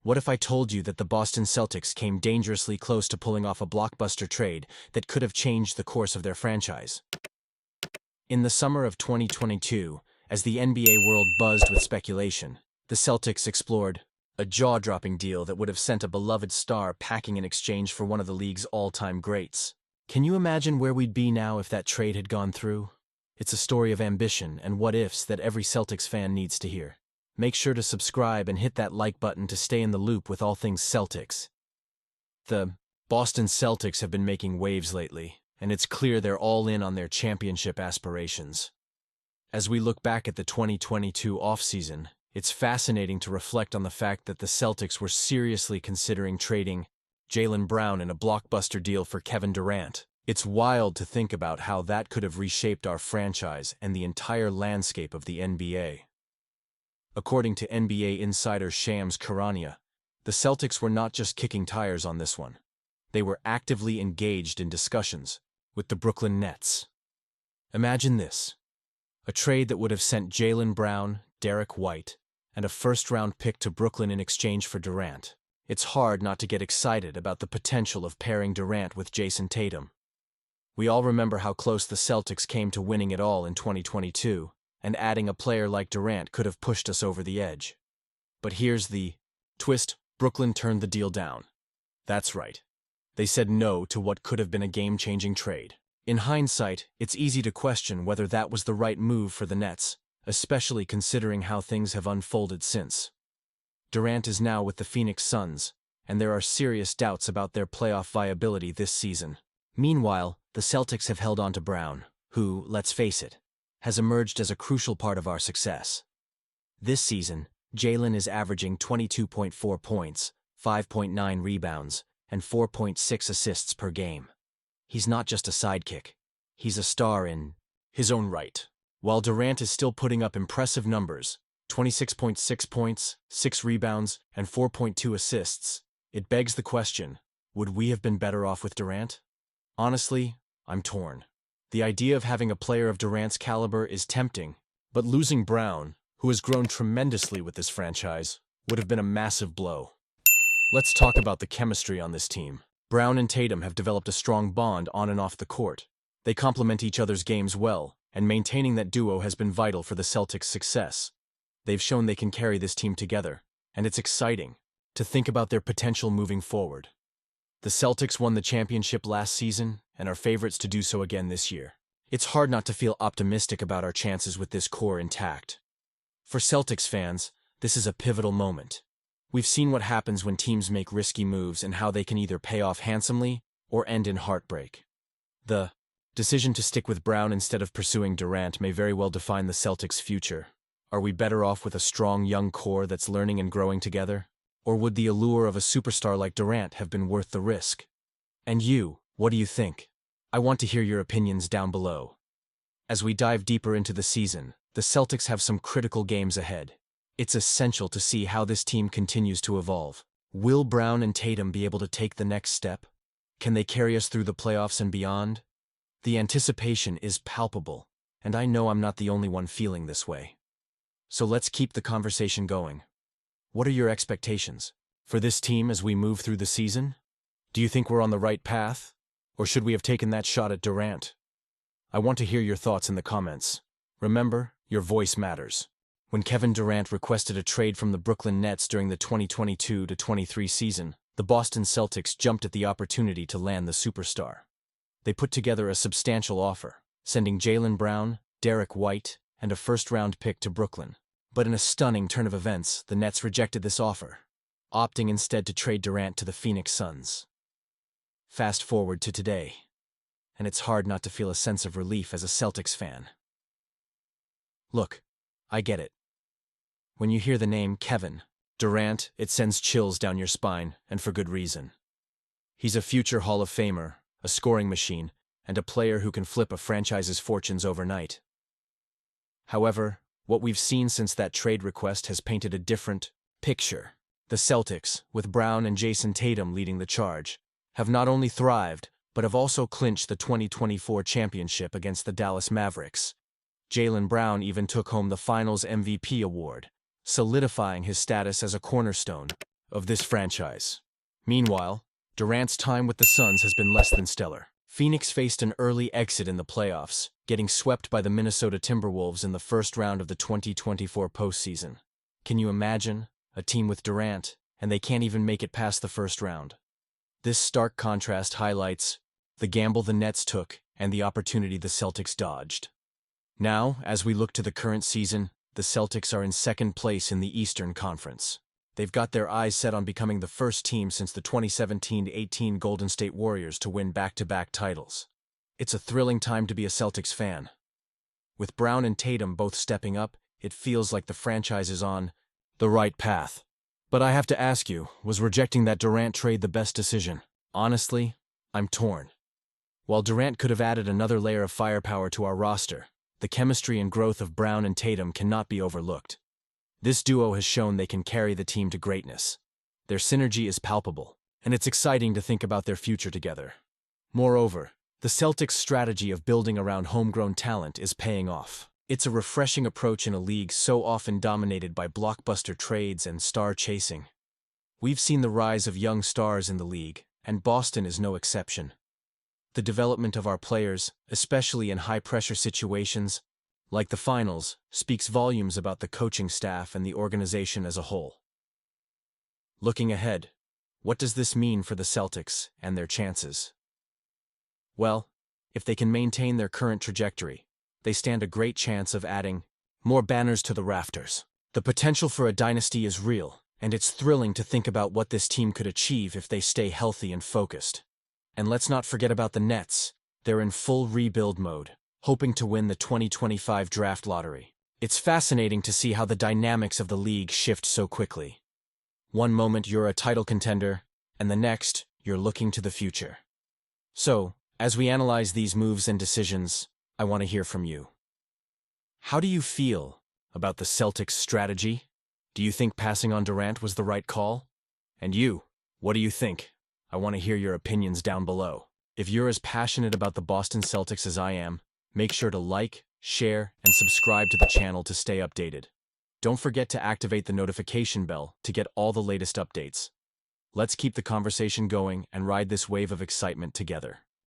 What if I told you that the Boston Celtics came dangerously close to pulling off a blockbuster trade that could have changed the course of their franchise? In the summer of 2022, as the NBA world buzzed with speculation, the Celtics explored a jaw-dropping deal that would have sent a beloved star packing in exchange for one of the league's all-time greats. Can you imagine where we'd be now if that trade had gone through? It's a story of ambition and what-ifs that every Celtics fan needs to hear. Make sure to subscribe and hit that like button to stay in the loop with all things Celtics. The Boston Celtics have been making waves lately, and it's clear they're all in on their championship aspirations. As we look back at the 2022 offseason, it's fascinating to reflect on the fact that the Celtics were seriously considering trading Jaylen Brown in a blockbuster deal for Kevin Durant. It's wild to think about how that could have reshaped our franchise and the entire landscape of the NBA. According to NBA insider Shams Charania, the Celtics were not just kicking tires on this one. They were actively engaged in discussions with the Brooklyn Nets. Imagine this: a trade that would have sent Jaylen Brown, Derek White, and a first-round pick to Brooklyn in exchange for Durant. It's hard not to get excited about the potential of pairing Durant with Jason Tatum. We all remember how close the Celtics came to winning it all in 2022, and adding a player like Durant could have pushed us over the edge. But here's the twist: Brooklyn turned the deal down. That's right. They said no to what could have been a game-changing trade. In hindsight, it's easy to question whether that was the right move for the Nets, especially considering how things have unfolded since. Durant is now with the Phoenix Suns, and there are serious doubts about their playoff viability this season. Meanwhile, the Celtics have held on to Brown, who, let's face it, has emerged as a crucial part of our success. This season, Jaylen is averaging 22.4 points, 5.9 rebounds, and 4.6 assists per game. He's not just a sidekick. He's a star in his own right. While Durant is still putting up impressive numbers, 26.6 points, 6 rebounds, and 4.2 assists, it begs the question, would we have been better off with Durant? Honestly, I'm torn. The idea of having a player of Durant's caliber is tempting, but losing Brown, who has grown tremendously with this franchise, would have been a massive blow. Let's talk about the chemistry on this team. Brown and Tatum have developed a strong bond on and off the court. They complement each other's games well, and maintaining that duo has been vital for the Celtics' success. They've shown they can carry this team together, and it's exciting to think about their potential moving forward. The Celtics won the championship last season and are favorites to do so again this year. It's hard not to feel optimistic about our chances with this core intact. For Celtics fans, this is a pivotal moment. We've seen what happens when teams make risky moves and how they can either pay off handsomely or end in heartbreak. The decision to stick with Brown instead of pursuing Durant may very well define the Celtics' future. Are we better off with a strong young core that's learning and growing together? Or would the allure of a superstar like Durant have been worth the risk? And you, what do you think? I want to hear your opinions down below. As we dive deeper into the season, the Celtics have some critical games ahead. It's essential to see how this team continues to evolve. Will Brown and Tatum be able to take the next step? Can they carry us through the playoffs and beyond? The anticipation is palpable, and I know I'm not the only one feeling this way. So let's keep the conversation going. What are your expectations for this team as we move through the season? Do you think we're on the right path? Or should we have taken that shot at Durant? I want to hear your thoughts in the comments. Remember, your voice matters. When Kevin Durant requested a trade from the Brooklyn Nets during the 2022-23 season, the Boston Celtics jumped at the opportunity to land the superstar. They put together a substantial offer, sending Jaylen Brown, Derek White, and a first-round pick to Brooklyn. But in a stunning turn of events, the Nets rejected this offer, opting instead to trade Durant to the Phoenix Suns. Fast forward to today, and it's hard not to feel a sense of relief as a Celtics fan. Look, I get it. When you hear the name Kevin Durant, it sends chills down your spine, and for good reason. He's a future Hall of Famer, a scoring machine, and a player who can flip a franchise's fortunes overnight. However, what we've seen since that trade request has painted a different picture. The Celtics, with Brown and Jason Tatum leading the charge, have not only thrived, but have also clinched the 2024 championship against the Dallas Mavericks. Jaylen Brown even took home the Finals MVP award, solidifying his status as a cornerstone of this franchise. Meanwhile, Durant's time with the Suns has been less than stellar. Phoenix faced an early exit in the playoffs, getting swept by the Minnesota Timberwolves in the first round of the 2024 postseason. Can you imagine? A team with Durant, and they can't even make it past the first round. This stark contrast highlights the gamble the Nets took and the opportunity the Celtics dodged. Now, as we look to the current season, the Celtics are in second place in the Eastern Conference. They've got their eyes set on becoming the first team since the 2017-18 Golden State Warriors to win back-to-back titles. It's a thrilling time to be a Celtics fan. With Brown and Tatum both stepping up, it feels like the franchise is on the right path. But I have to ask you, was rejecting that Durant trade the best decision? Honestly, I'm torn. While Durant could have added another layer of firepower to our roster, the chemistry and growth of Brown and Tatum cannot be overlooked. This duo has shown they can carry the team to greatness. Their synergy is palpable, and it's exciting to think about their future together. Moreover, the Celtics' strategy of building around homegrown talent is paying off. It's a refreshing approach in a league so often dominated by blockbuster trades and star chasing. We've seen the rise of young stars in the league, and Boston is no exception. The development of our players, especially in high-pressure situations, like the finals, speaks volumes about the coaching staff and the organization as a whole. Looking ahead, what does this mean for the Celtics and their chances? Well, if they can maintain their current trajectory, they stand a great chance of adding more banners to the rafters. The potential for a dynasty is real, and it's thrilling to think about what this team could achieve if they stay healthy and focused. And let's not forget about the Nets. They're in full rebuild mode, hoping to win the 2025 draft lottery. It's fascinating to see how the dynamics of the league shift so quickly. One moment you're a title contender, and the next, you're looking to the future. So, as we analyze these moves and decisions, I want to hear from you. How do you feel about the Celtics' strategy? Do you think passing on Durant was the right call? And you, what do you think? I want to hear your opinions down below. If you're as passionate about the Boston Celtics as I am, make sure to like, share, and subscribe to the channel to stay updated. Don't forget to activate the notification bell to get all the latest updates. Let's keep the conversation going and ride this wave of excitement together.